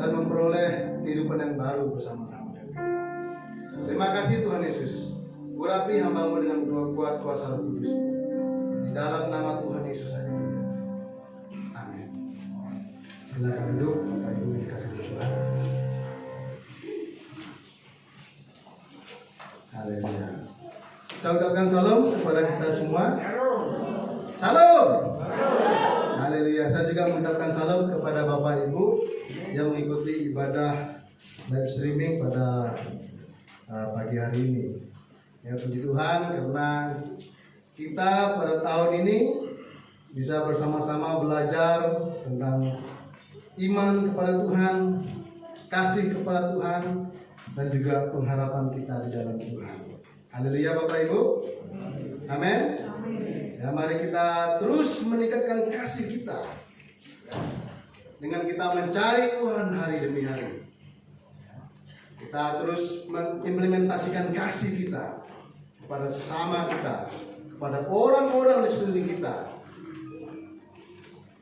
dan memperoleh kehidupan yang baru bersama-sama dengan kita. Terima kasih Tuhan Yesus. Urapi hamba-Mu dengan doa kuat kuasa Roh Kudus. Di dalam nama Tuhan Yesus saja. Amin. Silakan duduk, Bapak Ibu yang dikasihi Tuhan. Haleluya. Saya ucapkan salam kepada kita semua. Salam. Haleluya. Saya juga mengucapkan salam kepada Bapak Ibu yang mengikuti ibadah live streaming pada pagi hari ini. Ya, puji Tuhan karena kita pada tahun ini bisa bersama-sama belajar tentang iman kepada Tuhan, kasih kepada Tuhan, dan juga pengharapan kita di dalam Tuhan. Haleluya Bapak Ibu. Amin. Ya, mari kita terus meningkatkan kasih kita dengan kita mencari Tuhan hari demi hari. Kita terus mengimplementasikan kasih kita kepada sesama kita, kepada orang-orang di sekeliling kita,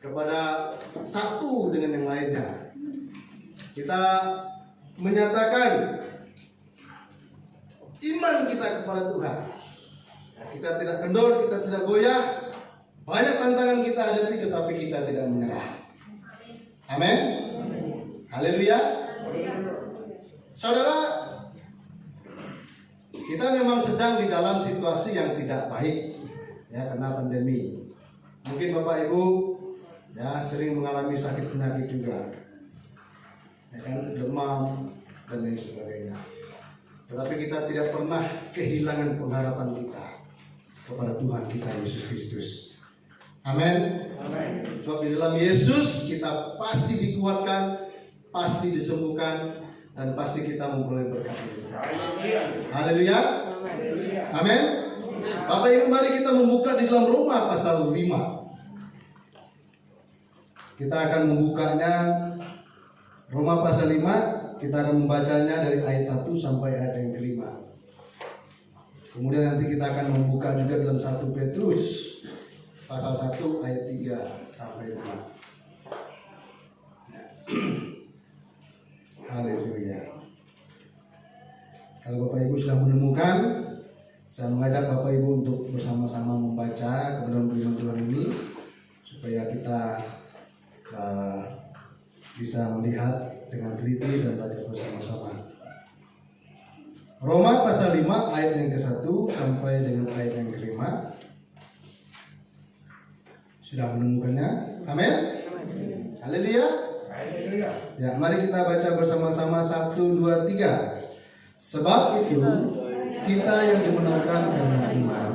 kepada satu dengan yang lainnya. Kita menyatakan iman kita kepada Tuhan. Kita tidak kendor, kita tidak goyah. Banyak tantangan kita hadapi, tetapi kita tidak menyerah. Amin. Haleluya. Saudara, kita memang sedang di dalam situasi yang tidak baik, ya, karena pandemi. Mungkin Bapak Ibu ya sering mengalami sakit penyakit juga, ya kan, demam dan lain sebagainya. Tetapi kita tidak pernah kehilangan pengharapan kita kepada Tuhan kita Yesus Kristus. Amin. Sebab di dalam Yesus kita pasti dikuatkan, pasti disembuhkan, dan pasti kita memperoleh berkat. Haleluya. Amin. Bapak Ibu, mari kita membuka di dalam Roma pasal 5. Kita akan membukanya Roma pasal 5. Kita akan membacanya dari ayat 1 sampai ayat yang kelima. Kemudian nanti kita akan membuka juga dalam 1 Petrus pasal 1 ayat 3 sampai 5. Ya. Haleluya. Kalau Bapak Ibu sudah menemukan, saya mengajak Bapak Ibu untuk bersama-sama membaca kebenaran firman Tuhan ini supaya kita bisa melihat dengan teliti dan belajar bersama-sama. Roma pasal 5 ayat yang ke-1 sampai dengan ayat yang ke-5. Sudah menemukannya? Amin. Haleluya. Ya, mari kita baca bersama-sama 1, 2, 3. Sebab itu kita yang dimenangkan karena iman,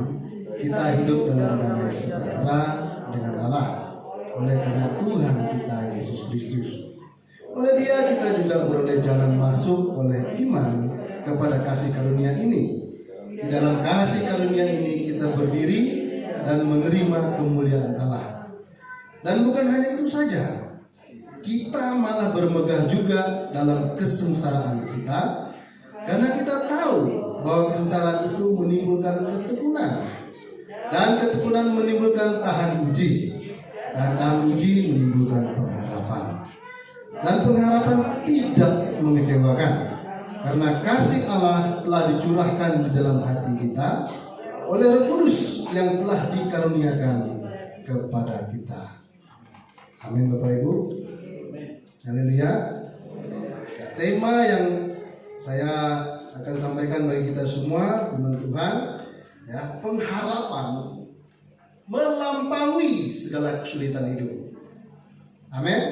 kita hidup dalam damai sejahtera dengan Allah oleh karena Tuhan kita Yesus Kristus. Oleh Dia kita juga beroleh jalan masuk oleh iman kepada kasih karunia ini. Di dalam kasih karunia ini kita berdiri dan menerima kemuliaan Allah. Dan bukan hanya itu saja, kita malah bermegah juga dalam kesengsaraan kita, karena kita tahu bahwa kesengsaraan itu menimbulkan ketekunan, dan ketekunan menimbulkan tahan uji, dan tahan uji menimbulkan pengharapan. Dan pengharapan tidak mengecewakan, karena kasih Allah telah dicurahkan di dalam hati kita oleh Roh Kudus yang telah dikaruniakan kepada kita. Amin Bapak Ibu. Haleluya. Tema yang saya akan sampaikan bagi kita semua, firman Tuhan, ya, pengharapan melampaui segala kesulitan hidup. Amin.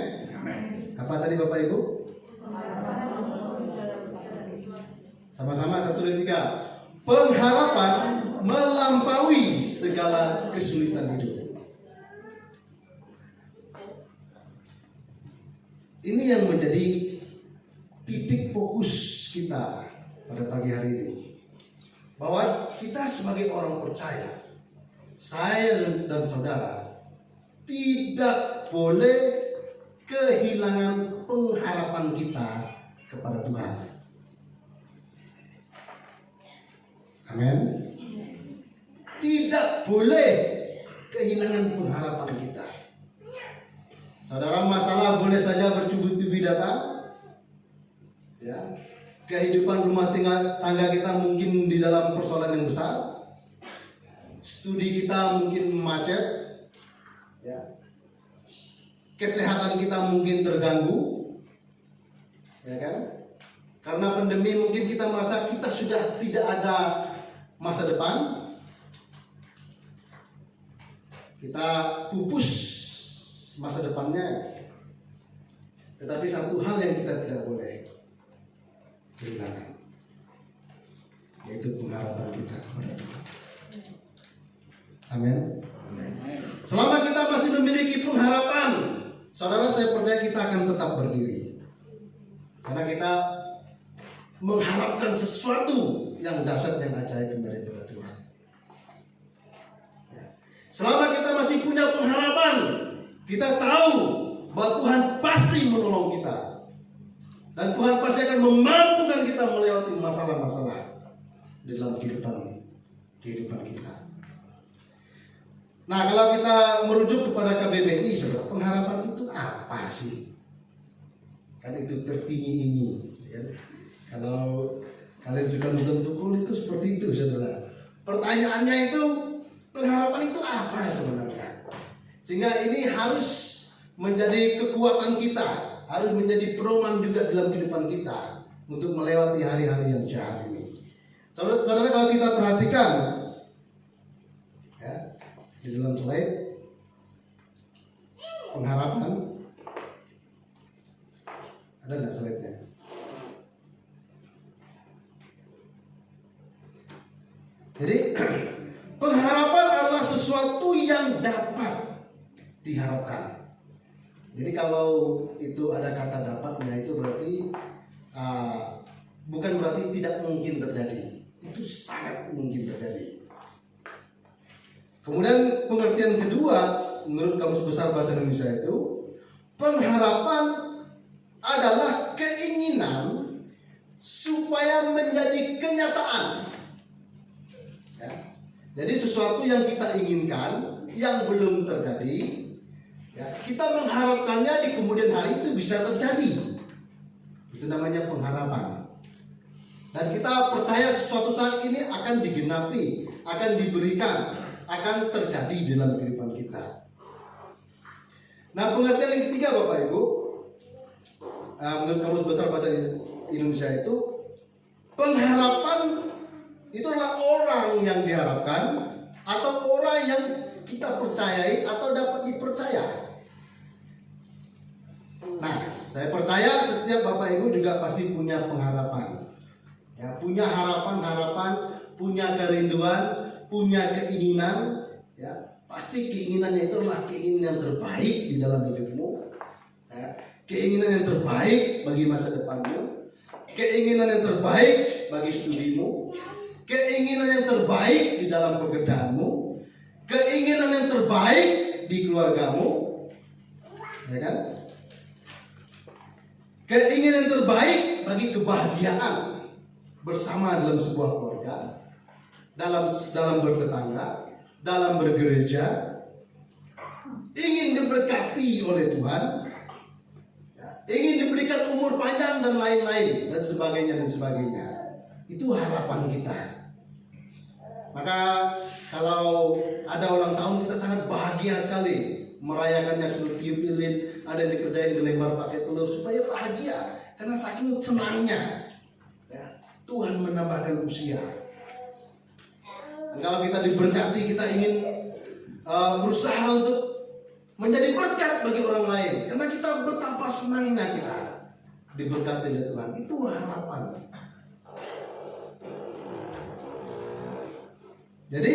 Apa tadi Bapak Ibu? Sama-sama 1, 2, 3. Pengharapan melampaui segala kesulitan hidup. Ini yang menjadi titik fokus kita pada pagi hari ini. Bahwa kita sebagai orang percaya, saya dan saudara, tidak boleh kehilangan pengharapan kita kepada Tuhan. Amin. Tidak boleh kehilangan pengharapan kita. Saudara, masalah boleh saja bertubi-tubi datang, Ya, kehidupan rumah tangga kita mungkin di dalam persoalan yang besar, studi kita mungkin macet, ya, kesehatan kita mungkin terganggu, ya kan? Karena pandemi mungkin kita merasa kita sudah tidak ada masa depan, kita pupus masa depannya. Tetapi satu hal yang kita tidak boleh kehilangan, yaitu pengharapan kita kepada Tuhan. Amin. Selama kita masih memiliki pengharapan, saudara, saya percaya kita akan tetap berdiri, karena kita mengharapkan sesuatu yang dahsyat, yang ajaib daripada Tuhan. Ya. Selama kita masih punya pengharapan, kita tahu bahwa Tuhan pasti menolong kita, dan Tuhan pasti akan memampukan kita melewati masalah-masalah di dalam kehidupan kita. Nah, kalau kita merujuk kepada KBBI, saudara, pengharapan itu apa sih? Kan itu tertinggi ini, ya. Kalau kalian suka nonton Tukul itu seperti itu, saudara. Pertanyaannya itu, pengharapan itu apa sebenarnya? Sehingga ini harus menjadi kekuatan kita, harus menjadi pedoman juga dalam kehidupan kita untuk melewati hari-hari yang jahat ini. Saudara, kalau kita perhatikan, ya, di dalam slide pengharapan, ada nggak slide-nya? Jadi pengharapan adalah sesuatu yang dapat diharapkan. Jadi kalau itu ada kata dapatnya, itu berarti bukan berarti tidak mungkin terjadi. Itu sangat mungkin terjadi. Kemudian pengertian kedua menurut Kamus Besar Bahasa Indonesia itu, pengharapan adalah keinginan supaya menjadi kenyataan. Ya. Jadi sesuatu yang kita inginkan yang belum terjadi, ya, kita mengharapkannya di kemudian hari itu bisa terjadi. Itu namanya pengharapan. Dan kita percaya sesuatu saat ini akan digenapi, akan diberikan, akan terjadi dalam kehidupan kita. Nah, pengertian yang ketiga, Bapak Ibu, menurut Kamus Besar Bahasa Indonesia itu, pengharapan itu adalah orang yang diharapkan atau orang yang kita percayai atau dapat dipercaya. Nah, saya percaya setiap Bapak Ibu juga pasti punya pengharapan, ya, punya harapan-harapan, punya kerinduan, punya keinginan, ya. Pasti keinginannya itu adalah keinginan yang terbaik di dalam hidupmu, ya. Keinginan yang terbaik bagi masa depanmu, keinginan yang terbaik bagi studimu, keinginan yang terbaik di dalam pekerjaanmu, keinginan yang terbaik di keluargamu, ya kan? Keinginan yang terbaik bagi kebahagiaan bersama dalam sebuah keluarga, dalam bertetangga, dalam bergereja, ingin diberkati oleh Tuhan, ya, ingin diberikan umur panjang dan lain-lain dan sebagainya. Itu harapan kita. Maka kalau ada ulang tahun, kita sangat bahagia sekali merayakannya, sudah tiup lilin, ada yang dikerjain dilempar pakai telur supaya bahagia karena saking senangnya, ya, Tuhan menambahkan usia. Dan kalau kita diberkati, kita ingin berusaha untuk menjadi berkat bagi orang lain karena kita betapa senangnya kita diberkati oleh Tuhan. Itu harapan. Jadi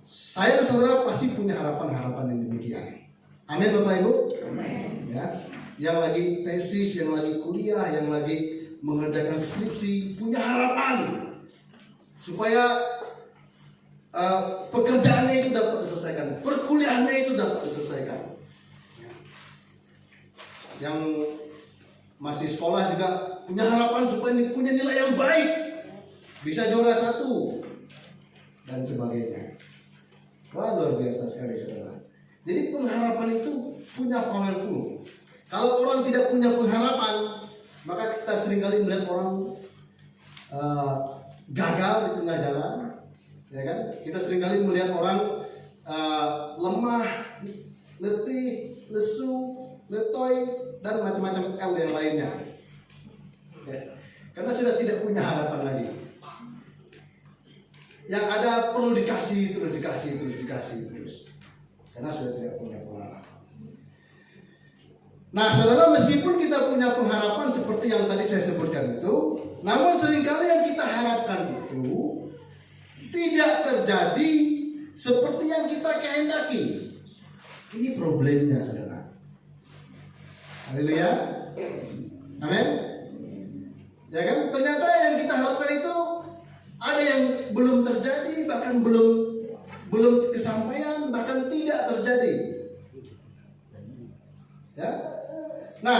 saya dan saudara pasti punya harapan-harapan yang demikian. Amin, Bapak Ibu. Amin. Ya, yang lagi tesis, yang lagi kuliah, yang lagi mengerjakan skripsi punya harapan supaya pekerjaannya itu dapat diselesaikan, perkuliahannya itu dapat diselesaikan. Ya. Yang masih sekolah juga punya harapan supaya punya nilai yang baik, bisa juara 1 dan sebagainya. Wah, luar biasa sekali, saudara. Jadi pengharapan itu punya powerful. Kalau orang tidak punya pengharapan, maka kita seringkali melihat orang gagal di tengah jalan, ya kan? Kita seringkali melihat orang lemah, letih, lesu, letoy, dan macam-macam L yang lainnya, ya. Karena sudah tidak punya harapan lagi. Yang ada perlu dikasih terus, karena sudah tidak punya pengharapan. Nah, saudara, meskipun kita punya pengharapan seperti yang tadi saya sebutkan itu, namun seringkali yang kita harapkan itu tidak terjadi seperti yang kita kehendaki. Ini problemnya, saudara. Haleluya. Amin. Ya kan? Ternyata yang kita harapkan itu ada yang belum terjadi, bahkan belum kesampaian, bahkan tidak terjadi. Ya. Nah,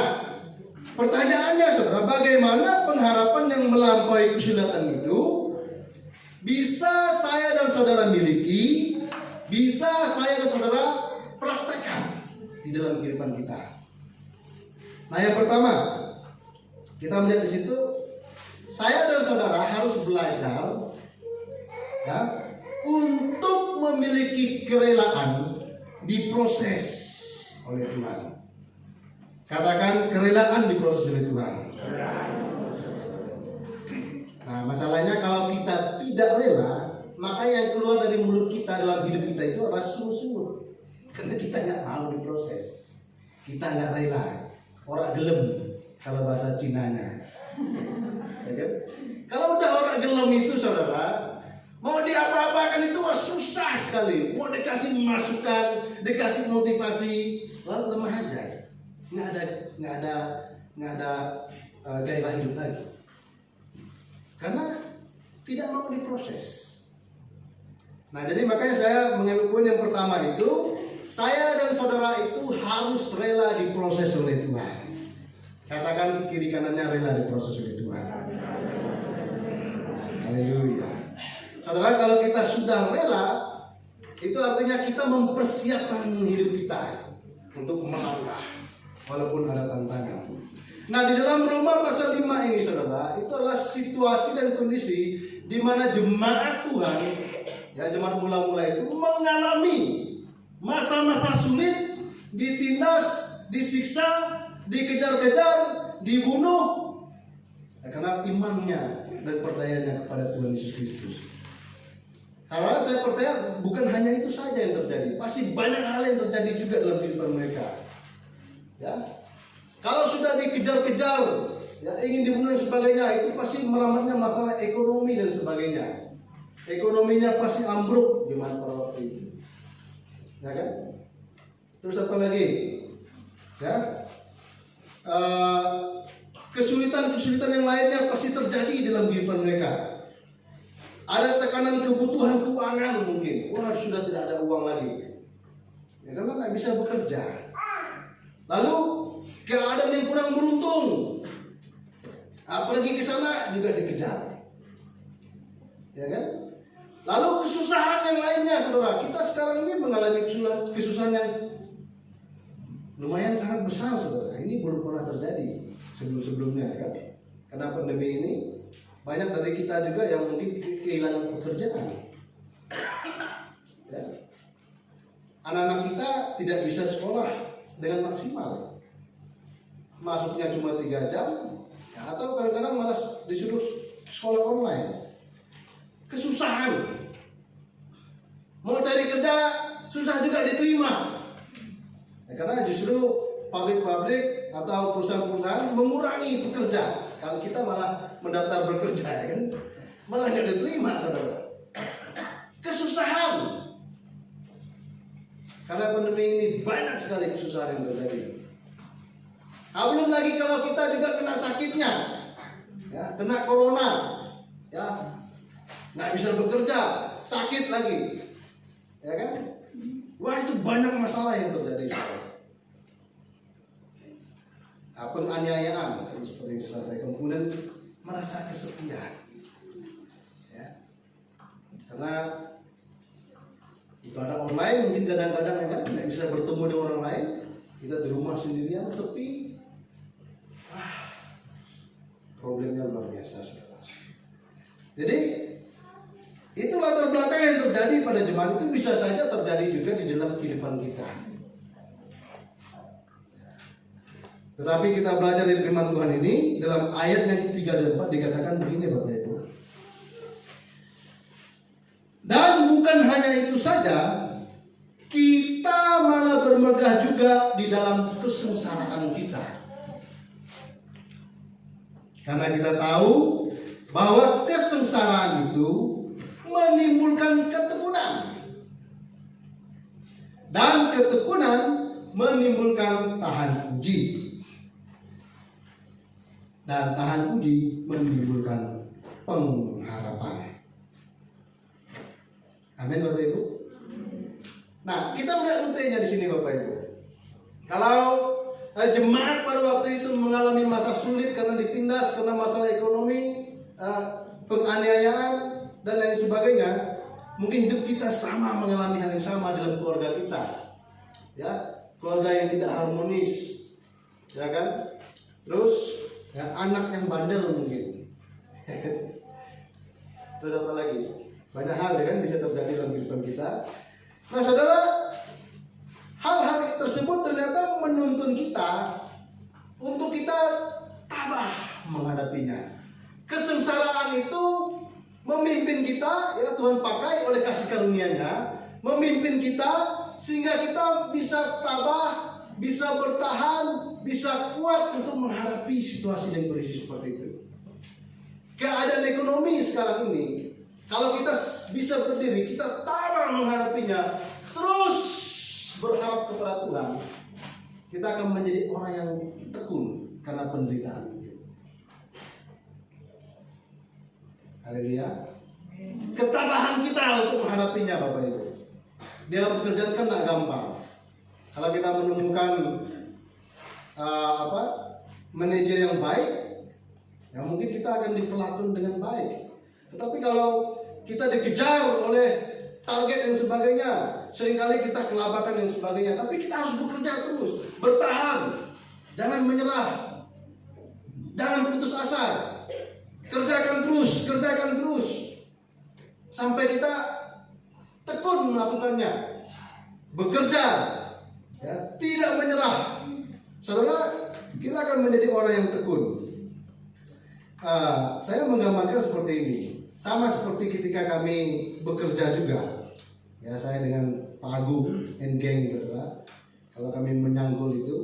pertanyaannya, saudara, bagaimana pengharapan yang melampaui kesulitan itu bisa saya dan saudara miliki, bisa saya dan saudara praktekkan di dalam kehidupan kita? Nah, yang pertama, kita melihat di situ, saya dan saudara harus belajar, ya, untuk memiliki kerelaan diproses oleh Tuhan. Katakan, kerelaan diproses oleh Tuhan. Nah, masalahnya kalau kita tidak rela, maka yang keluar dari mulut kita dalam hidup kita itu adalah sungguh-sungguh. Karena kita nggak mau diproses, kita nggak rela. Orang gelem kalau bahasa Cinanya, ya kan? Kalau udah orang gelem itu, saudara, mau diapa-apakan itu susah sekali. Mau dikasih masukan, dikasih motivasi, lalu lemah aja. Nggak ada gairah hidup lagi, karena tidak mau diproses. Nah, jadi makanya saya mengambil poin yang pertama itu, saya dan saudara itu harus rela diproses oleh Tuhan. Katakan kiri kanannya, rela diproses oleh Tuhan. Haleluya. Saudara, kalau kita sudah rela, itu artinya kita mempersiapkan hidup kita untuk melangkah walaupun ada tantangan. Nah, di dalam Roma pasal 5 ini, saudara, itu adalah situasi dan kondisi di mana jemaat Tuhan, ya, jemaat mula-mula itu mengalami masa-masa sulit, ditindas, disiksa, dikejar-kejar, dibunuh, ya, karena imannya dan percayanya kepada Tuhan Yesus Kristus. Karena saya percaya bukan hanya itu saja yang terjadi, pasti banyak hal yang terjadi juga dalam kehidupan mereka. Ya, kalau sudah dikejar-kejar, ya, ingin dibunuh dan sebagainya, itu pasti merambatnya masalah ekonomi dan sebagainya. Ekonominya pasti ambruk gimana pada waktu itu, ya kan? Terus apa lagi? Ya, kesulitan-kesulitan yang lainnya pasti terjadi dalam kehidupan mereka. Ada tekanan kebutuhan keuangan mungkin. Wah, sudah tidak ada uang lagi, ya, karena nggak bisa bekerja. Lalu keadaan yang kurang beruntung, nah, pergi ke sana juga dikejar, ya kan? Lalu kesusahan yang lainnya, saudara. Kita sekarang ini mengalami kesusahan yang lumayan sangat besar, saudara. Ini belum pernah terjadi sebelum-sebelumnya, kan? Karena pandemi ini banyak dari kita juga yang mungkin kehilangan pekerjaan. Ya. Anak-anak kita tidak bisa sekolah dengan maksimal, masuknya cuma 3 jam, ya, atau kadang-kadang malah disuruh sekolah online. Kesusahan, mau cari kerja susah juga diterima, ya, karena justru pabrik-pabrik atau perusahaan-perusahaan mengurangi pekerja. Kalau kita malah mendaftar bekerja, ya kan, malah nggak diterima, saudara. Kesusahan, karena pandemi ini banyak sekali kesusahan yang terjadi. Nah, belum lagi kalau kita juga kena sakitnya, ya, kena corona, ya, nggak bisa bekerja, sakit lagi, ya kan? Wah, itu banyak masalah yang terjadi. Nah, penganiayaan, seperti yang saya sampaikan, kemudian merasa kesepian, ya, karena ibadah online mungkin kadang-kadang, ya kan, nggak bisa bertemu dengan orang lain, kita di rumah sendirian, sepi. Jadi itu latar belakang yang terjadi pada jemaat itu bisa saja terjadi juga di dalam kehidupan kita. Tetapi kita belajar dari firman Tuhan ini dalam ayat yang ketiga dan 4 dikatakan begini Bapak Ibu. Dan bukan hanya itu saja, kita malah bermegah juga di dalam kesengsaraan kita. Karena kita tahu bahwa kesengsaraan itu menimbulkan ketekunan. Dan ketekunan menimbulkan tahan uji. Dan tahan uji menimbulkan pengharapan. Amin Bapak Ibu. Nah, kita melihat rutenya di sini Bapak Ibu. Kalau jemaat pada waktu itu mengalami masa sulit karena ditindas, karena masalah ekonomi, penganiayaan dan lain sebagainya, mungkin hidup kita sama mengalami hal yang sama dalam keluarga kita, ya, keluarga yang tidak harmonis, ya kan? Terus ya, anak yang bandel mungkin. Terus apa lagi? Banyak hal ya kan bisa terjadi dalam kehidupan kita. Nah saudara, hal-hal tersebut ternyata menuntun kita untuk kita tabah menghadapinya. Kesengsaraan itu memimpin kita, ya Tuhan pakai oleh kasih karunia-Nya, memimpin kita sehingga kita bisa tabah, bisa bertahan, bisa kuat untuk menghadapi situasi dan kondisi seperti itu. Keadaan ekonomi sekarang ini, kalau kita bisa berdiri, kita tabah menghadapinya, terus berharap kepada Tuhan, kita akan menjadi orang yang tekun karena penderitaan itu. Haleluya. Ketabahan kita untuk menghadapinya Bapak Ibu. Dalam pekerjaan kan tidak gampang. Kalau kita menemukan manajer yang baik, ya mungkin kita akan diperlakukan dengan baik. Tetapi kalau kita dikejar oleh target dan sebagainya, seringkali kita kelabakan dan sebagainya. Tapi kita harus bekerja terus, bertahan, jangan menyerah, jangan putus asa, kerjakan terus, sampai kita tekun melakukannya, bekerja, ya, tidak menyerah. Saudara, kita akan menjadi orang yang tekun. Saya menggambarkan seperti ini, sama seperti ketika kami bekerja juga. Ya, saya dengan Pak Agung and geng, saudara. Kalau kami menyangkul itu,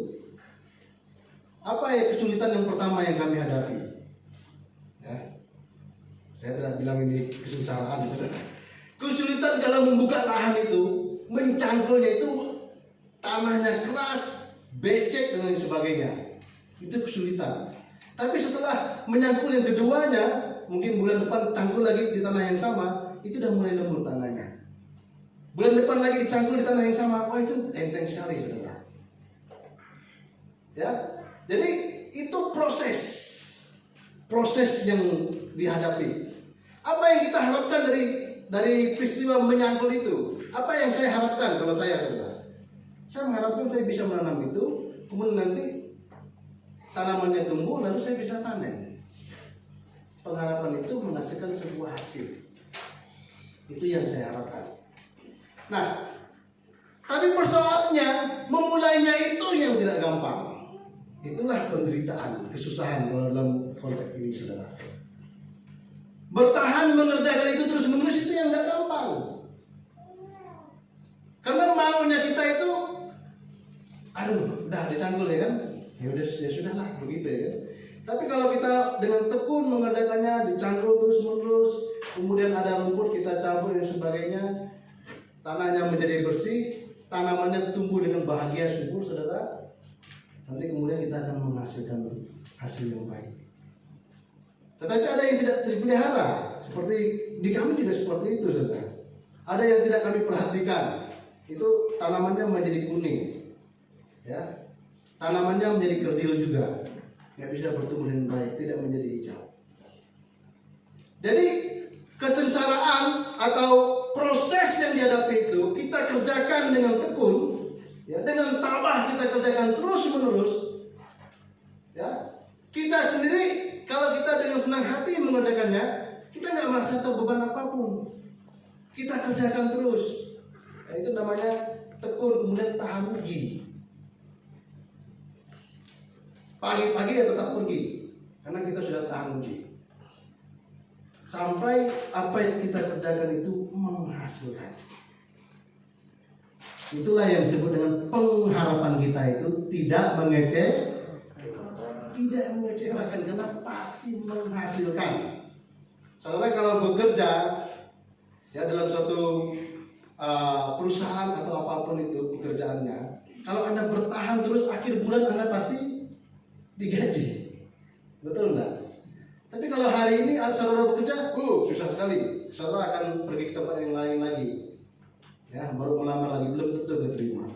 apa ya kesulitan yang pertama yang kami hadapi? Ya, saya tidak bilang ini kesengsaraan, saudara. Kesulitan kalau membuka lahan itu, mencangkulnya itu tanahnya keras, becek dan lain sebagainya. Itu kesulitan. Tapi setelah menyangkul yang keduanya, mungkin bulan depan cangkul lagi di tanah yang sama, itu udah mulai lembut tanahnya. Bulan depan lagi dicangkul di tanah yang sama, wah itu enteng sekali, saudara. Ya, jadi itu proses yang dihadapi. Apa yang kita harapkan dari peristiwa menyangkul itu? Apa yang saya harapkan kalau saya, saudara? Saya mengharapkan saya bisa menanam itu, kemudian nanti tanamannya tumbuh, lalu saya bisa panen. Pengharapan itu menghasilkan sebuah hasil. Itu yang saya harapkan. Nah, tapi persoalannya memulainya itu yang tidak gampang. Itulah penderitaan, kesusahan kalau dalam konteks ini, saudara. Bertahan mengerjakan itu terus-menerus itu yang tidak gampang. Karena maunya kita itu, udah dicangkul ya kan? Ya sudahlah begitu ya. Tapi kalau kita dengan tekun mengerjakannya, dicangkul terus-menerus, kemudian ada rumput kita cabut dan sebagainya, tanahnya menjadi bersih, tanamannya tumbuh dengan bahagia subur, saudara. Nanti kemudian kita akan menghasilkan hasil yang baik. Tetapi ada yang tidak dipelihara, seperti di kami juga seperti itu, saudara. Ada yang tidak kami perhatikan, itu tanamannya menjadi kuning, ya. Tanamannya menjadi kerdil juga, nggak bisa bertumbuh dengan baik, tidak menjadi hijau. Jadi kesengsaraan atau proses yang dihadapi itu kita kerjakan dengan tekun, ya, dengan tabah kita kerjakan terus menerus, ya. Kita sendiri kalau kita dengan senang hati mengerjakannya, kita nggak tidak merasa terbeban apapun. Kita kerjakan terus. Nah, itu namanya tekun, kemudian tahan uji. Pagi-pagi ya tetap pergi, karena kita sudah tahan uji. Sampai apa yang kita kerjakan itu menghasilkan. Itulah yang disebut dengan pengharapan kita itu tidak mengecewakan, karena pasti menghasilkan. Saudara kalau bekerja ya dalam suatu perusahaan atau apapun itu pekerjaannya, kalau Anda bertahan terus, akhir bulan Anda pasti digaji, betul enggak? Tapi kalau hari ini saudara bekerja, susah sekali. Saudara akan pergi ke tempat yang lain lagi, ya baru melamar lagi, belum tentu diterima.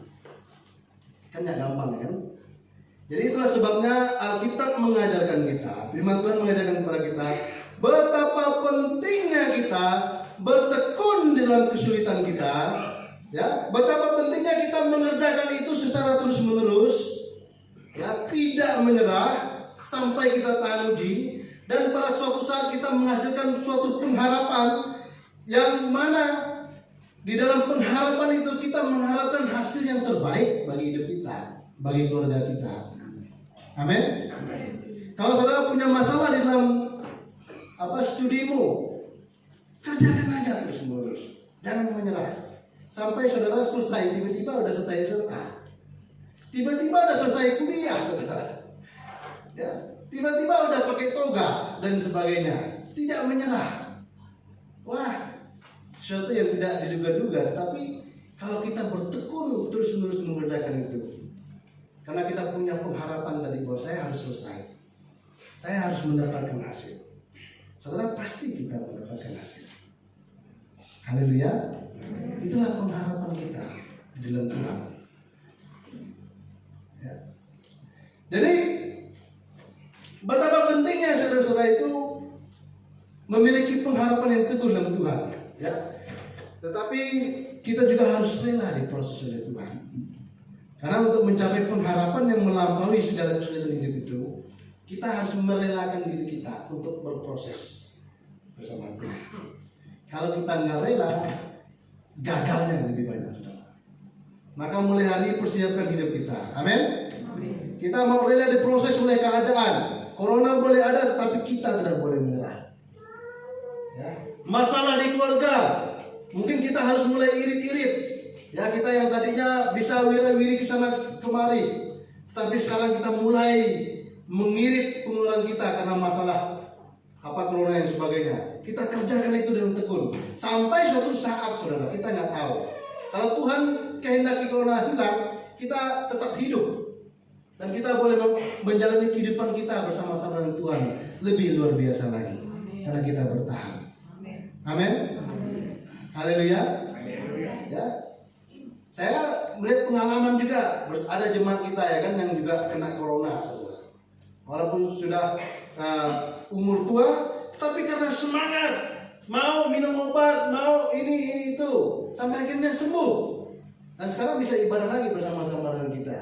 Kan nggak gampang kan? Jadi itulah sebabnya Alkitab mengajarkan kita, firman Tuhan mengajarkan kepada kita betapa pentingnya kita bertekun dalam kesulitan kita, ya. Betapa pentingnya kita mengerjakan itu secara terus-menerus, ya, tidak menyerah sampai kita tahan uji, dan pada suatu saat kita menghasilkan suatu pengharapan yang mana di dalam pengharapan itu kita mengharapkan hasil yang terbaik bagi hidup kita, bagi keluarga kita. Amin. Kalau saudara punya masalah di dalam studimu, kerjakan aja terus-menerus, jangan menyerah sampai saudara selesai. Tiba-tiba udah selesai SMA, tiba-tiba udah selesai kuliah, saudara. Ya, tiba-tiba udah pakai toga dan sebagainya. Tidak menyerah. Wah, sesuatu yang tidak diduga-duga. Tetapi kalau kita bertekun terus-menerus mengerjakan itu, karena kita punya pengharapan tadi bahwa saya harus selesai, saya harus mendapatkan hasil. Saudara, pasti kita mendapatkan hasil. Haleluya. Itulah pengharapan kita di dalam Tuhan. Ya. Jadi betapa pentingnya saudara-saudara itu memiliki pengharapan yang teguh dalam Tuhan, ya. Tetapi kita juga harus rela diproses oleh Tuhan. Karena untuk mencapai pengharapan yang melampaui segala kesulitan hidup itu, kita harus merelakan diri kita untuk berproses bersama Tuhan. Kalau kita nggak rela, gagalnya lebih banyak, saudara. Maka mulai hari ini persiapkan hidup kita. Amin. Kita mau rela diproses oleh keadaan. Corona boleh ada, tetapi kita tidak boleh menyerah. Ya. Masalah di keluarga, mungkin kita harus mulai irit-irit. Ya, kita yang tadinya bisa wiri-wiri ke sana kemari, tapi sekarang kita mulai mengirit pengeluaran kita karena masalah corona dan sebagainya. Kita kerjakan itu dengan tekun sampai suatu saat, saudara, kita nggak tahu. Kalau Tuhan kehendaki corona hilang, kita tetap hidup dan kita boleh menjalani kehidupan kita bersama-sama dengan Tuhan lebih luar biasa lagi. Karena kita bertahan. Amin. Haleluya. Ya. Saya melihat pengalaman juga, ada jemaat kita ya kan yang juga kena corona, saudara. Walaupun sudah umur tua, tapi karena semangat, mau minum obat, mau ini itu, sampai akhirnya sembuh. Dan sekarang bisa ibadah lagi bersama-sama dengan kita.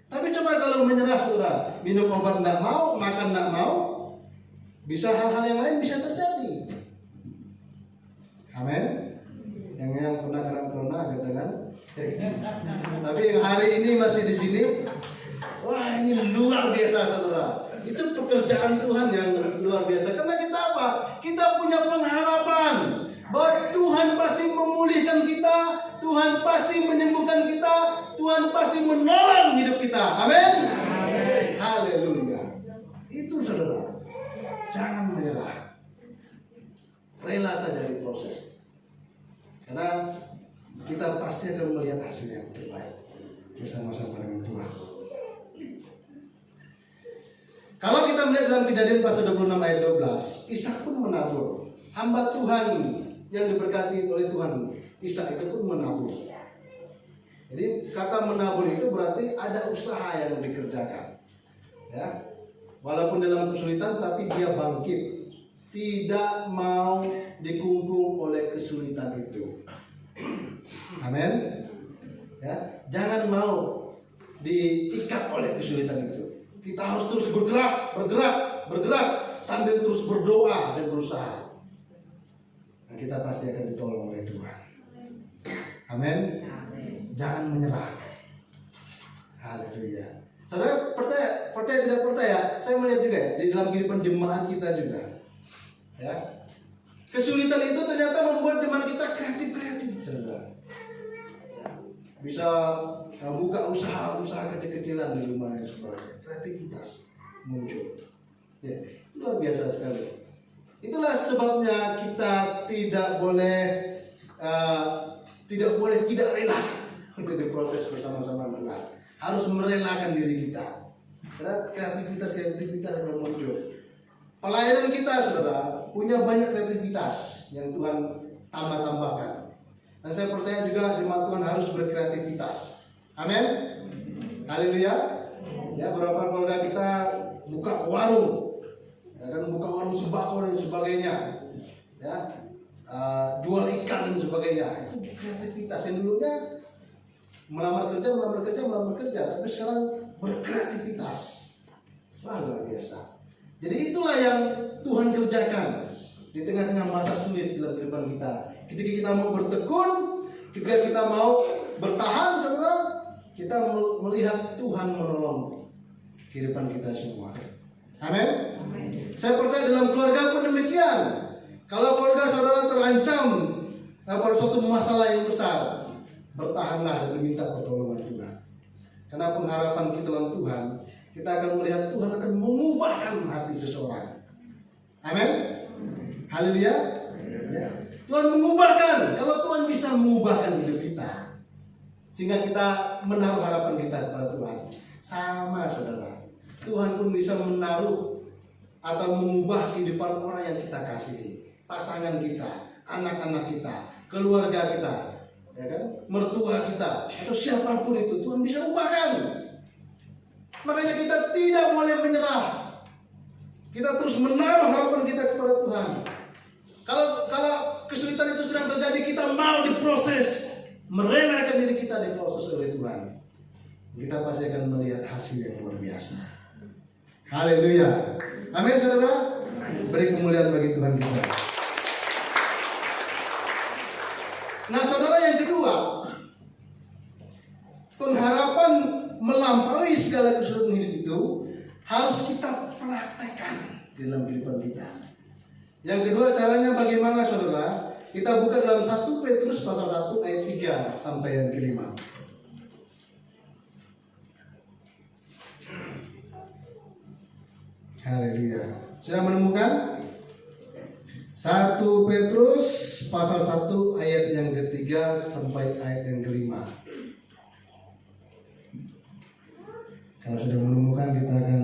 Tapi coba kalau menyerah, saudara, minum obat tidak mau, makan tidak mau, bisa hal-hal yang lain bisa terjadi. Amin. Yang pernah kena corona katakan. Tapi yang hari ini masih di sini, wah ini luar biasa, saudara. Itu pekerjaan Tuhan yang luar biasa. Karena kita apa? Kita punya pengharapan bahwa Tuhan pasti memulihkan kita, Tuhan pasti menyembuhkan kita, Tuhan pasti menolong hidup kita. Amin. Haleluya. Itu, saudara. Jangan menyerah. Rela saja diproses. Karena kita pasti akan melihat hasil yang terbaik bersama-sama dengan Tuhan. Kalau kita melihat dalam Kejadian pasal 26 ayat 12, Ishak pun menabur. Hamba Tuhan yang diberkati oleh Tuhan, Ishak itu pun menabur. Jadi kata menabur itu berarti ada usaha yang dikerjakan. Ya. Walaupun dalam kesulitan, tapi dia bangkit, tidak mau dikungkung oleh kesulitan itu. Amin. Ya, jangan mau diikat oleh kesulitan itu. Kita harus terus bergerak sambil terus berdoa dan berusaha. kita pasti akan ditolong oleh Tuhan. Amin. Jangan menyerah. Haleluya. Saudara percaya tidak percaya, saya melihat juga ya, di dalam kehidupan jemaat kita juga, ya, kesulitan itu ternyata membuat jemaat kita kreatif, saudara. Ya, bisa buka usaha kecil-kecilan di rumah dan sebagainya. Kreativitas muncul. Ya, luar biasa sekali. Itulah sebabnya kita tidak boleh tidak rela untuk diproses bersama-sama Tuhan. Harus merelakan diri kita. Karena kreativitas akan muncul. Pelayanan kita, saudara, punya banyak kreativitas yang Tuhan tambahkan. Dan saya percaya juga jemaat Tuhan harus berkreativitas. Amin. Haleluya. Ya, beberapa keluarga kita buka warung, ya kan, buka warung sembako dan sebagainya, ya, jual ikan dan sebagainya. Itu kreativitas yang dulunya melamar kerja, tapi sekarang berkreativitas. Wah, luar biasa. Jadi itulah yang Tuhan kerjakan di tengah-tengah masa sulit dalam kehidupan kita. Ketika kita mau bertekun, ketika kita mau bertahan, saudara, kita melihat Tuhan menolong kehidupan kita semua. Amin. Saya percaya dalam keluarga pun demikian. Kalau keluarga saudara terancam pada suatu masalah yang besar, bertahanlah dan minta pertolongan Tuhan. Karena pengharapan kita dalam Tuhan, kita akan melihat Tuhan akan mengubahkan hati seseorang. Amin. Haleluya. Ya. Tuhan mengubahkan. Kalau Tuhan bisa mengubahkan hidup kita, sehingga kita menaruh harapan kita kepada Tuhan. Sama, saudara. Tuhan pun bisa menaruh atau mengubah kehidupan orang yang kita kasihi, pasangan kita, anak-anak kita, keluarga kita, ya kan, mertua kita, atau siapapun itu, Tuhan bisa ubahkan. Makanya kita tidak boleh menyerah. Kita terus menaruh harapan kita kepada Tuhan. Kalau kesulitan itu sedang terjadi, kita mau diproses, merelakan diri kita diproses oleh Tuhan, kita pasti akan melihat hasil yang luar biasa. Haleluya. Amin, saudara. Beri kemuliaan bagi Tuhan kita. Nah, saudara, yang kedua, pengharapan melampaui segala kesulitan hidup itu harus kita praktekkan di dalam kehidupan kita. Yang kedua, caranya bagaimana, saudara? Kita buka dalam 1 Petrus pasal 1 ayat 3 sampai yang kelima. Haleluya. Sudah menemukan? 1 Petrus pasal 1 ayat yang ketiga sampai ayat yang kelima. Kalau sudah menemukan, kita akan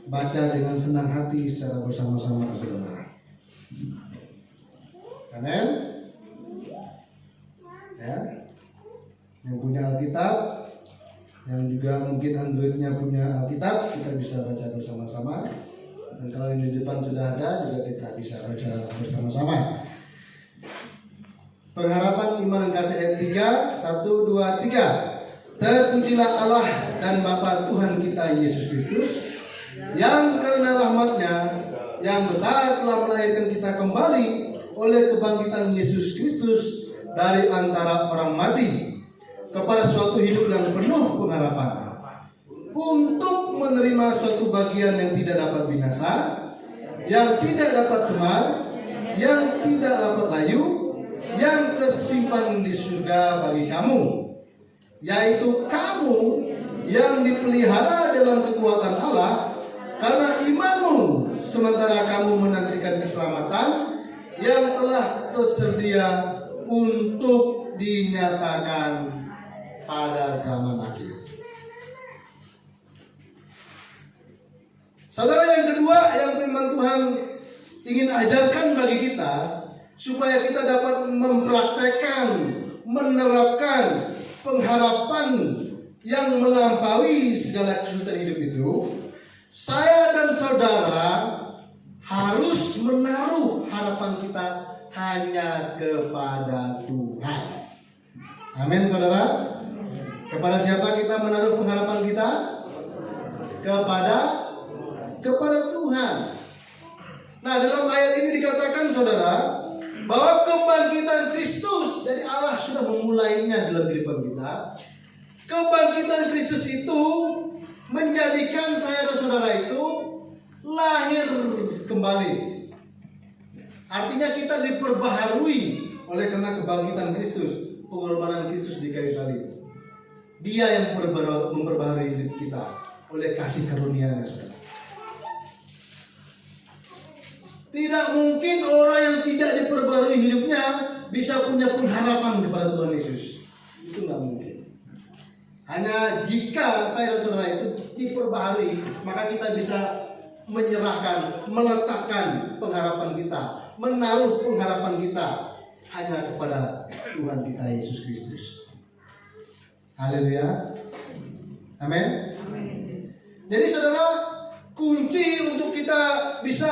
baca dengan senang hati secara bersama-sama, saudara. Amin. Ya. Yang punya Alkitab, yang juga mungkin Androidnya punya Alkitab, kita bisa baca bersama-sama. Dan kalau yang di depan sudah ada, juga kita bisa baca bersama-sama. Pengharapan iman dan kasih ayat 3, 1, 2, 3. Terpujilah Allah dan Bapa Tuhan kita Yesus Kristus, yang karena rahmat-Nya yang besar telah melahirkan kita kembali oleh kebangkitan Yesus Kristus dari antara orang mati kepada suatu hidup yang penuh pengharapan, untuk menerima suatu bagian yang tidak dapat binasa, yang tidak dapat cemar, yang tidak dapat layu, yang tersimpan di surga bagi kamu, yaitu kamu yang dipelihara dalam kekuatan Allah karena imanmu, sementara kamu menantikan keselamatan yang telah tersedia untuk dinyatakan pada zaman akhir. Saudara, yang kedua yang firman Tuhan ingin ajarkan bagi kita, supaya kita dapat mempraktekkan, menerapkan pengharapan yang melampaui segala kesulitan hidup itu, saya dan saudara harus menaruh harapan kita hanya kepada Tuhan. Amin, saudara. Kepada siapa kita menaruh pengharapan kita? Kepada Tuhan. Nah, dalam ayat ini dikatakan, saudara, bahwa kebangkitan Kristus, jadi Allah sudah memulainya dalam kehidupan kita. Kebangkitan Kristus itu menjadikan saya dan saudara itu lahir kembali. Artinya kita diperbaharui oleh karena kebangkitan Kristus, pengorbanan Kristus di kayu salib. Dia yang memperbaharui hidup kita oleh kasih karunia-Nya, saudara. Tidak mungkin orang yang tidak diperbarui hidupnya bisa punya pengharapan kepada Tuhan Yesus. Itu nggak mungkin. Hanya jika saya dan saudara itu diperbarui, maka kita bisa menyerahkan, meletakkan pengharapan kita, menaruh pengharapan kita hanya kepada Tuhan kita Yesus Kristus. Haleluya. Amin. Jadi saudara, kunci untuk kita bisa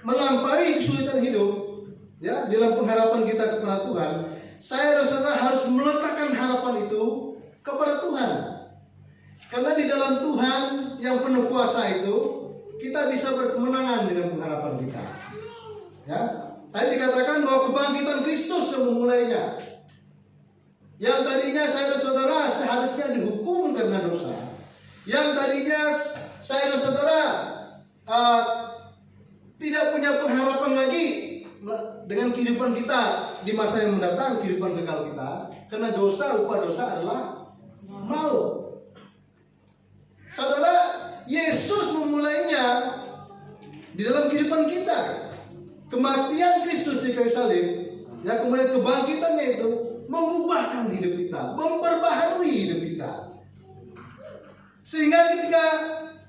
melampaui kesulitan hidup, ya, dalam pengharapan kita kepada Tuhan, saya dan saudara harus meletakkan harapan itu kepada Tuhan. Karena di dalam Tuhan yang penuh kuasa itu, kita bisa berkemenangan dengan pengharapan kita. Ya, tadi dikatakan bahwa kebangkitan Kristus yang memulainya. Yang tadinya saya dan saudara seharusnya dihukum karena dosa. Yang tadinya saya dan saudara tidak punya pengharapan lagi dengan kehidupan kita di masa yang mendatang, kehidupan kekal kita, karena dosa, upah dosa adalah maut. Saudara, Yesus memulainya di dalam kehidupan kita. Kematian Kristus di kayu salib, ya, kemudian kebangkitannya itu mengubahkan hidup kita, memperbaharui hidup kita. Sehingga ketika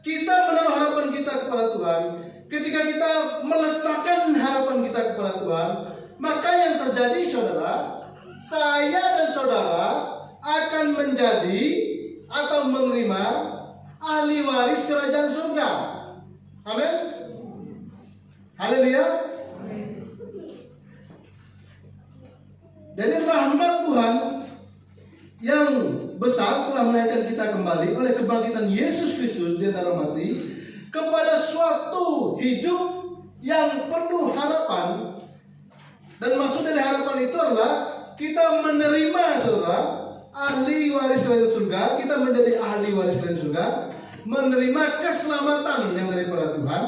kita menaruh harapan kita kepada Tuhan, ketika kita meletakkan harapan kita kepada Tuhan, maka yang terjadi, saudara, saya dan saudara akan menjadi atau menerima ahli waris kerajaan surga. Amin. Haleluya. Jadi rahmat Tuhan yang besar telah melahirkan kita kembali oleh kebangkitan Yesus Kristus di antara mati kepada suatu hidup yang penuh harapan. Dan maksud dari harapan itu adalah kita menerima, saudara, ahli waris kerajaan surga. Kita menjadi ahli waris kerajaan surga, menerima keselamatan yang daripada Tuhan.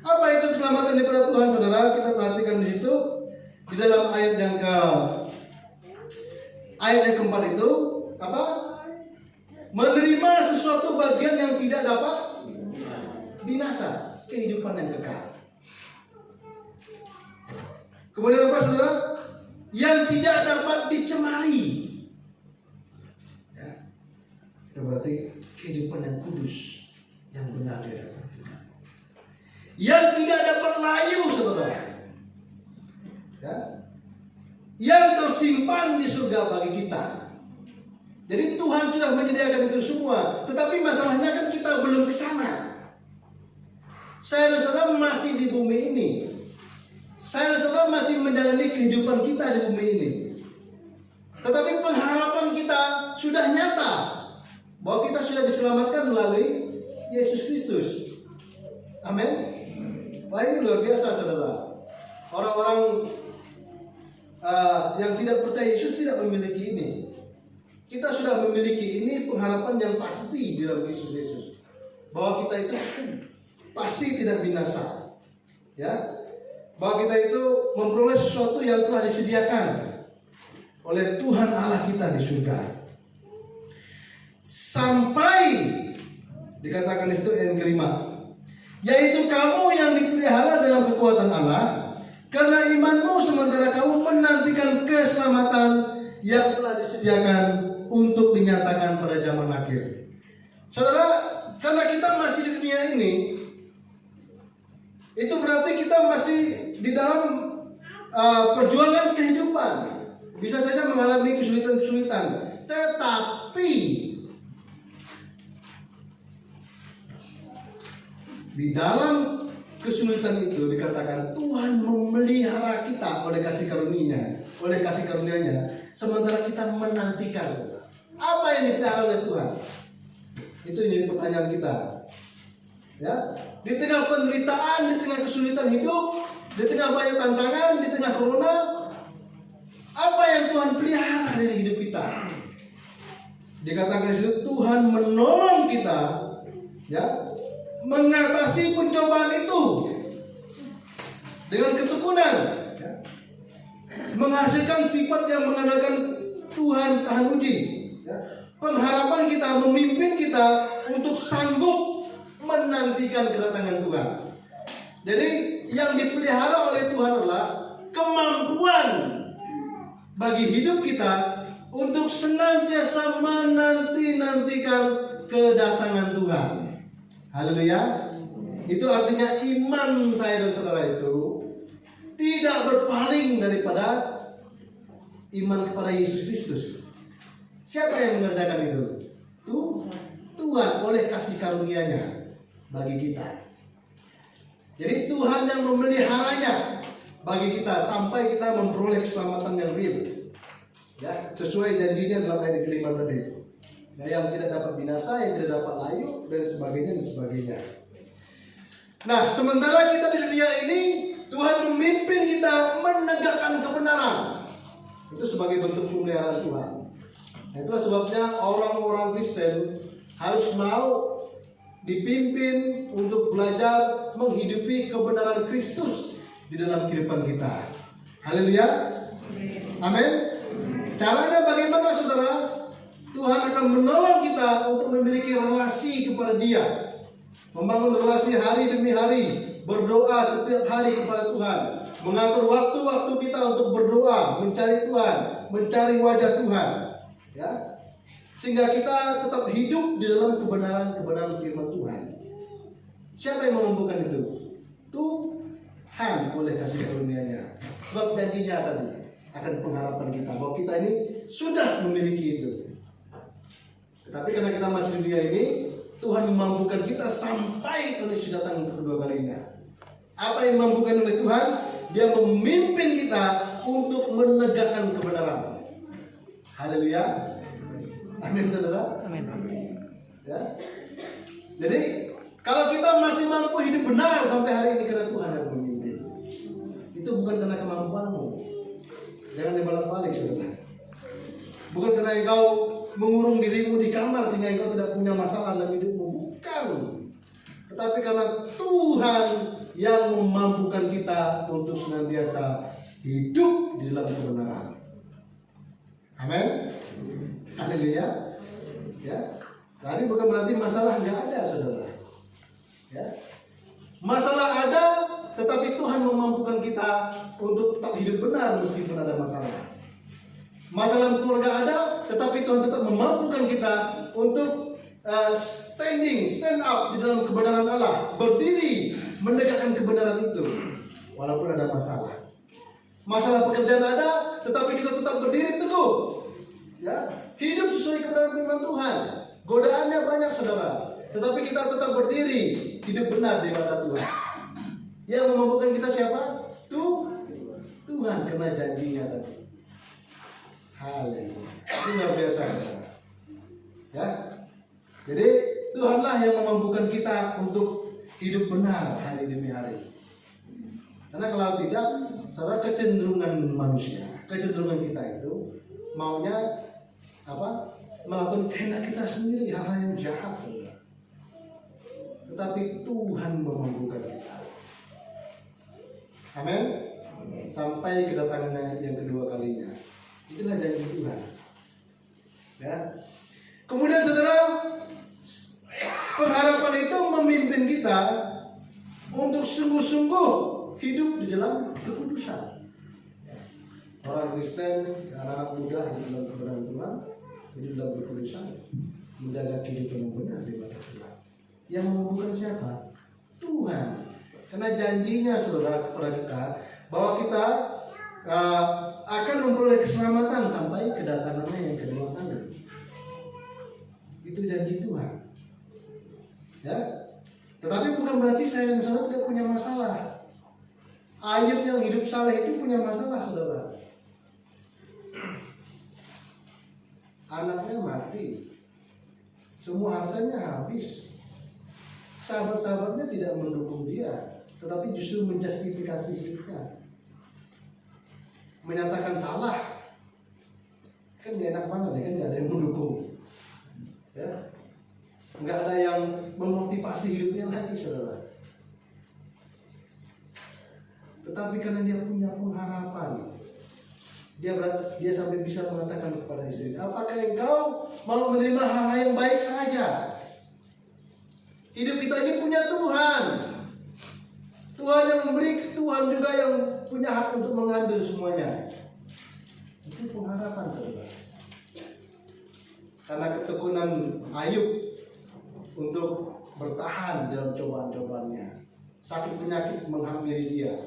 Apa itu keselamatan daripada Tuhan, saudara? Kita perhatikan di situ di dalam ayat yang keempat itu apa? Menerima sesuatu bagian yang tidak dapat binasa, kehidupan yang kekal. Kemudian apa, saudara? Yang tidak dapat dicemari. Ya. Itu berarti kehidupan yang kudus, yang benar di hadapan Tuhan. Yang tidak dapat layu, saudara. Ya. Yang tersimpan di surga bagi kita. Jadi Tuhan sudah menyediakan itu semua, tetapi masalahnya kan kita belum ke sana. Saya dan saudara masih di bumi ini. Saya dan saudara masih menjalani kehidupan kita di bumi ini. Tetapi pengharapan kita sudah nyata bahwa kita sudah diselamatkan melalui Yesus Kristus. Amin. Wah, ini luar biasa, saudara. Orang-orang yang tidak percaya Yesus tidak memiliki ini. Kita sudah memiliki ini, pengharapan yang pasti di dalam Kristus Yesus, bahwa kita itu pasti tidak binasa, ya, bahwa kita itu memperoleh sesuatu yang telah disediakan oleh Tuhan Allah kita di surga. Sampai dikatakan di situ yang kelima, yaitu kamu yang dipelihara dalam kekuatan Allah karena imanmu, sementara kamu menantikan keselamatan yang telah disediakan untuk dinyatakan pada zaman akhir. Saudara, karena kita masih di dunia ini, itu berarti kita masih di dalam perjuangan kehidupan. Bisa saja mengalami kesulitan-kesulitan, tetapi di dalam kesulitan itu dikatakan Tuhan memelihara kita oleh kasih karunia-Nya, sementara kita menantikan, saudara. Apa yang dipelihara oleh Tuhan? Itu jadi pertanyaan kita. Ya, di tengah penderitaan, di tengah kesulitan hidup, Di tengah banyak tantangan, di tengah corona, apa yang Tuhan pelihara dari hidup kita? Dikatakan itu Tuhan menolong kita, ya, mengatasi pencobaan itu dengan ketekunan, ya, menghasilkan sifat yang mengandalkan Tuhan tahan uji, ya. Pengharapan kita memimpin kita untuk sanggup menantikan kedatangan Tuhan. Jadi yang dipelihara oleh Tuhan adalah kemampuan bagi hidup kita untuk senantiasa menanti-nantikan kedatangan Tuhan. Haleluya. Itu artinya iman saya dan saudara itu tidak berpaling daripada iman kepada Yesus Kristus. Siapa yang mengerjakan itu? Tuhan oleh kasih karunia-Nya bagi kita. Jadi Tuhan yang memeliharanya bagi kita sampai kita memperoleh keselamatan yang real, ya, sesuai janjinya dalam ayat kelima tadi, ya, yang tidak dapat binasa, yang tidak dapat layu, dan sebagainya dan sebagainya. Nah, sementara kita di dunia ini, Tuhan memimpin kita menegakkan kebenaran. Itu sebagai bentuk pemeliharaan Tuhan. Nah, itulah sebabnya orang-orang Kristen harus mau dipimpin untuk belajar menghidupi kebenaran Kristus di dalam kehidupan kita. Haleluya. Amin. Caranya bagaimana, saudara? Tuhan akan menolong kita untuk memiliki relasi kepada Dia, membangun relasi hari demi hari, berdoa setiap hari kepada Tuhan, mengatur waktu-waktu kita untuk berdoa, mencari Tuhan, mencari wajah Tuhan, ya, sehingga kita tetap hidup di dalam kebenaran firman Tuhan. Siapa yang memampukan itu? Tuhan oleh kasih karunia-Nya. Sebab janjinya tadi akan pengharapan kita bahwa kita ini sudah memiliki itu. Tetapi karena kita masih di dunia ini, Tuhan memampukan kita sampai Yesus datang untuk kedua kalinya. Apa yang dimampukan oleh Tuhan? Dia memimpin kita untuk menegakkan kebenaran. Haleluya. Amin, saudara. Amin. Ya. Jadi kalau kita masih mampu hidup benar sampai hari ini karena Tuhan yang memimpin, itu bukan karena kemampuanmu. Jangan dibolak-balik, saudara. Bukan karena engkau mengurung dirimu di kamar sehingga engkau tidak punya masalah dalam hidupmu. Bukan. Tetapi karena Tuhan yang memampukan kita untuk senantiasa hidup di dalam kebenaran. Amin. Haleluya. Ya. Tapi bukan berarti masalah nggak ada, saudara. Ya. Masalah ada, tetapi Tuhan memampukan kita untuk tetap hidup benar meskipun ada masalah. Masalah keluarga ada, tetapi Tuhan tetap memampukan kita untuk stand up di dalam kebenaran Allah, berdiri menegakkan kebenaran itu, walaupun ada masalah. Masalah pekerjaan ada, tetapi kita tetap berdiri teguh, ya, hidup sesuai kebenaran firman Tuhan. Godaannya banyak, saudara, tetapi kita tetap berdiri, hidup benar di mata Tuhan. Yang memampukan kita siapa? Tuhan, karena janjinya tadi. Haleluya. Ini luar biasa, saudara. Ya. Jadi Tuhanlah yang memampukan kita untuk hidup benar hari demi hari. Karena kalau tidak, saudara, kecenderungan manusia, kecenderungan kita itu maunya apa? Melakukan kehendak kita sendiri, hal yang jahat, saudara. Tetapi Tuhan memampukan kita. Amin. Sampai kedatangannya yang kedua kalinya. Itulah janji Tuhan. Ya. Kemudian, saudara, pengharapan itu memimpin kita untuk sungguh-sungguh hidup di dalam kekudusan. Orang Kristen, anak-anak muda hidup dalam kebenaran Tuhan, hidup dalam kekudusan, menjaga kehidupan yang benar di mata Tuhan. Yang memampukan siapa? Tuhan. Karena janjinya, saudara, kepada kita bahwa kita akan memperoleh keselamatan sampai kedatangannya yang kedua kali. Itu janji Tuhan. Ya. Tetapi bukan berarti saya dan saudara tidak punya masalah. Ayub yang hidup saleh itu punya masalah, saudara. Anaknya mati, semua hartanya habis, sahabat-sahabatnya tidak mendukung dia, tetapi justru menjustifikasi hidupnya, menyatakan salah. Kan gak enak banget ya, kan gak ada yang mendukung ya, nggak ada yang memotivasi hidupnya lagi, saudara. Tetapi karena dia punya pengharapan, dia sampai bisa mengatakan kepada istri, apakah engkau mau menerima hal-hal yang baik saja? Hidup kita ini punya Tuhan. Tuhan yang memberi, Tuhan juga yang punya hak untuk mengambil semuanya. Itu pengharapan, saudara. Karena ketekunan Ayub untuk bertahan dalam cobaan-cobaannya, sakit penyakit menghampiri dia,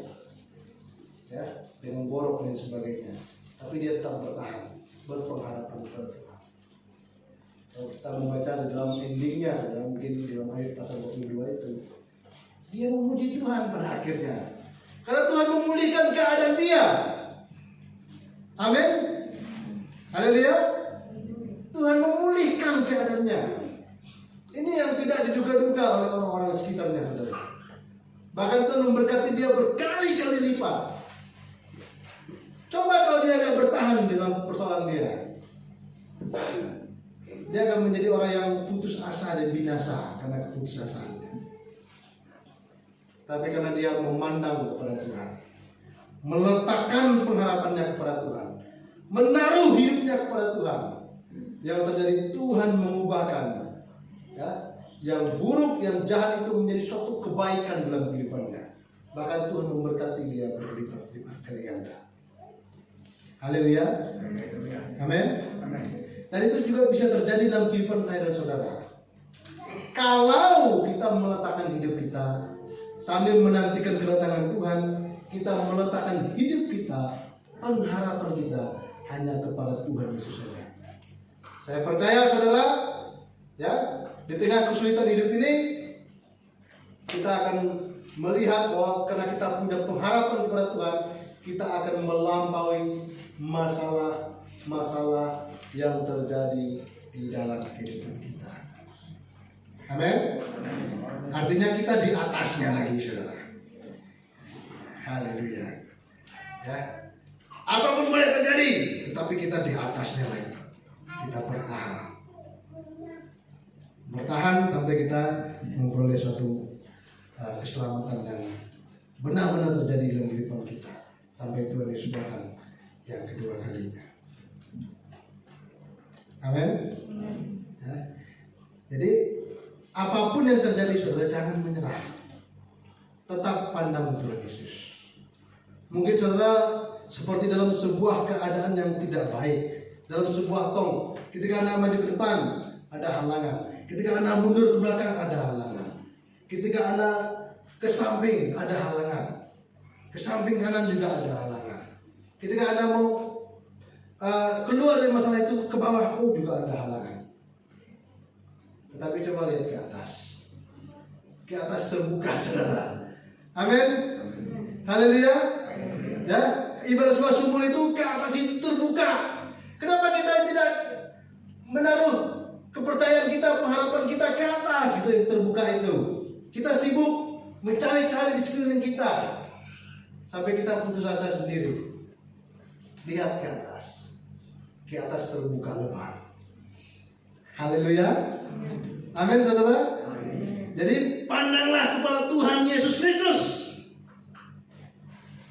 ya, dengan borok dan sebagainya, tapi dia tetap bertahan, berpengharapan kepada Tuhan. Kalau kita membaca di dalam endingnya, saudara, mungkin di dalam Ayub pasal 22 itu, dia memuji Tuhan pada akhirnya, karena Tuhan memulihkan keadaan dia. Amin. Haleluya. Tuhan memulihkan keadaannya. Ini yang tidak diduga-duga oleh orang-orang sekitarnya, saudara. Bahkan Tuhan memberkati dia berkali-kali lipat. Coba kalau dia gak bertahan dengan persoalan dia akan menjadi orang yang putus asa dan binasa karena keputusasaannya. Tapi karena dia memandang kepada Tuhan, meletakkan pengharapannya kepada Tuhan, menaruh hidupnya kepada Tuhan, yang terjadi Tuhan mengubahkan, ya, yang buruk, yang jahat itu menjadi suatu kebaikan dalam kehidupannya. Bahkan Tuhan memberkati dia berlipat-lipat kali ganda. Haleluya. Amin. Dan itu juga bisa terjadi dalam kehidupan saya dan saudara. Kalau kita meletakkan hidup kita sambil menantikan kedatangan Tuhan, kita meletakkan hidup kita, pengharapan kita hanya kepada Tuhan Yesus saja. Saya percaya, saudara, ya, di tengah kesulitan hidup ini kita akan melihat bahwa karena kita punya pengharapan kepada Tuhan, kita akan melampaui masalah-masalah yang terjadi di dalam kehidupan kita. Amin. Artinya kita di atasnya lagi, saudara. Haleluya. Ya. Apapun boleh terjadi, tetapi kita di atasnya lagi. Kita bertahan. Bertahan sampai kita memperoleh suatu keselamatan yang benar-benar terjadi dalam kehidupan kita. Sampai Tuhan Yesus datang yang kedua kalinya. Amin. Ya. Jadi apapun yang terjadi, saudara, jangan menyerah. Tetap pandang Tuhan Yesus. Mungkin saudara seperti dalam sebuah keadaan yang tidak baik, dalam sebuah tong. Ketika Anda maju ke depan, ada halangan. Ketika Anda mundur ke belakang, ada halangan. Ketika Anda ke samping, ada halangan. Ke samping kanan juga ada halangan. Ketika Anda mau keluar dari masalah itu, ke bawah juga ada halangan. Tetapi coba lihat ke atas. Ke atas terbuka, saudara. Amin. Haleluya. Ya, ibarat sebuah sumur itu ke atas itu terbuka. Kenapa kita tidak menaruh kepercayaan kita, pengharapan kita ke atas itu yang terbuka itu? Kita sibuk mencari-cari di sekeliling kita sampai kita putus asa sendiri. Lihat ke atas. Ke atas terbuka lebar. Haleluya. Amin, saudara. Jadi pandanglah kepada Tuhan Yesus Kristus,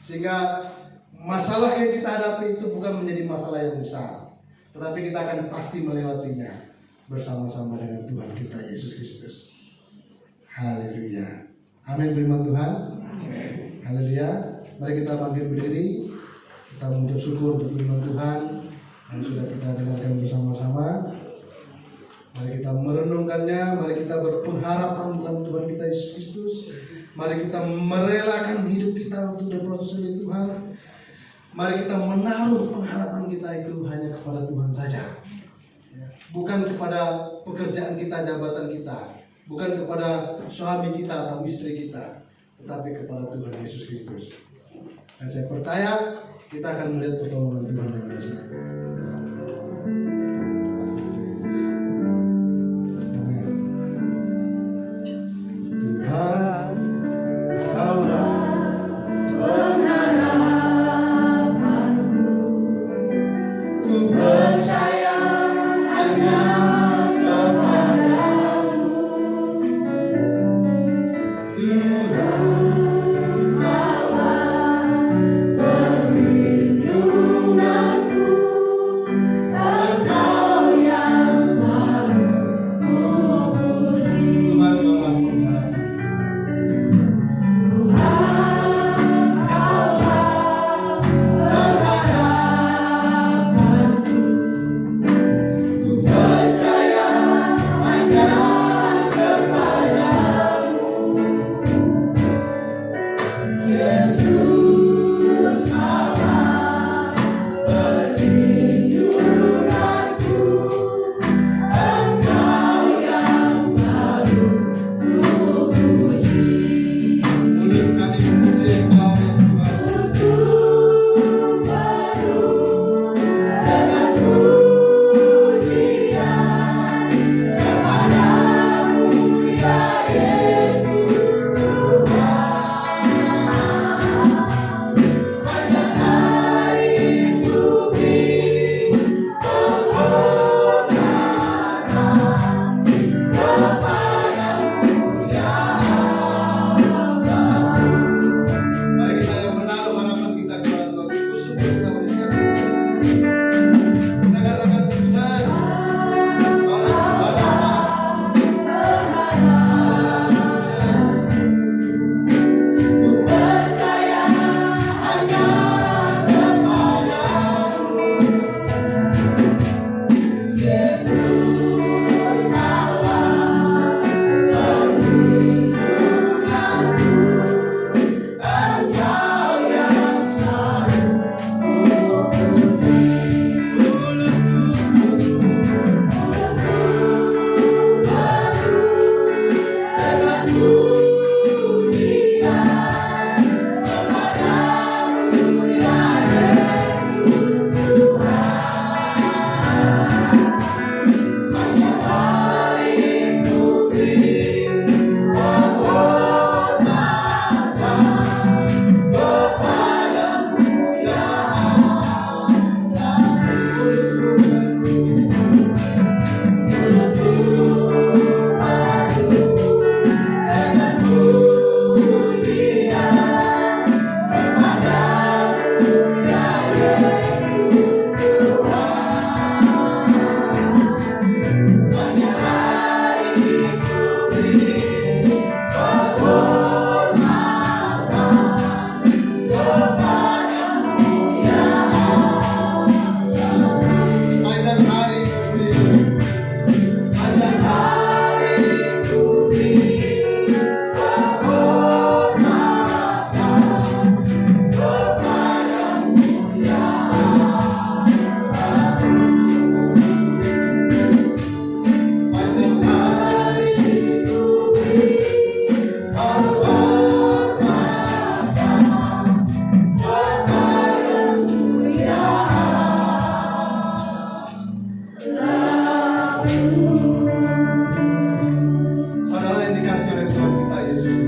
sehingga masalah yang kita hadapi itu bukan menjadi masalah yang besar, tetapi kita akan pasti melewatinya bersama-sama dengan Tuhan kita Yesus Kristus. Haleluya. Amin, firman Tuhan. Haleluya. Mari kita bangkit berdiri. Kita mengucap syukur untuk firman Tuhan yang sudah kita dengarkan bersama-sama. Mari kita merenungkannya, mari kita berpengharapan dalam Tuhan kita Yesus Kristus. Mari kita merelakan hidup kita untuk diproses oleh Tuhan. Mari kita menaruh pengharapan kita itu hanya kepada Tuhan saja, bukan kepada pekerjaan kita, jabatan kita, bukan kepada suami kita atau istri kita, tetapi kepada Tuhan Yesus Kristus. Dan saya percaya kita akan melihat pertolongan Tuhan yang dahsyat.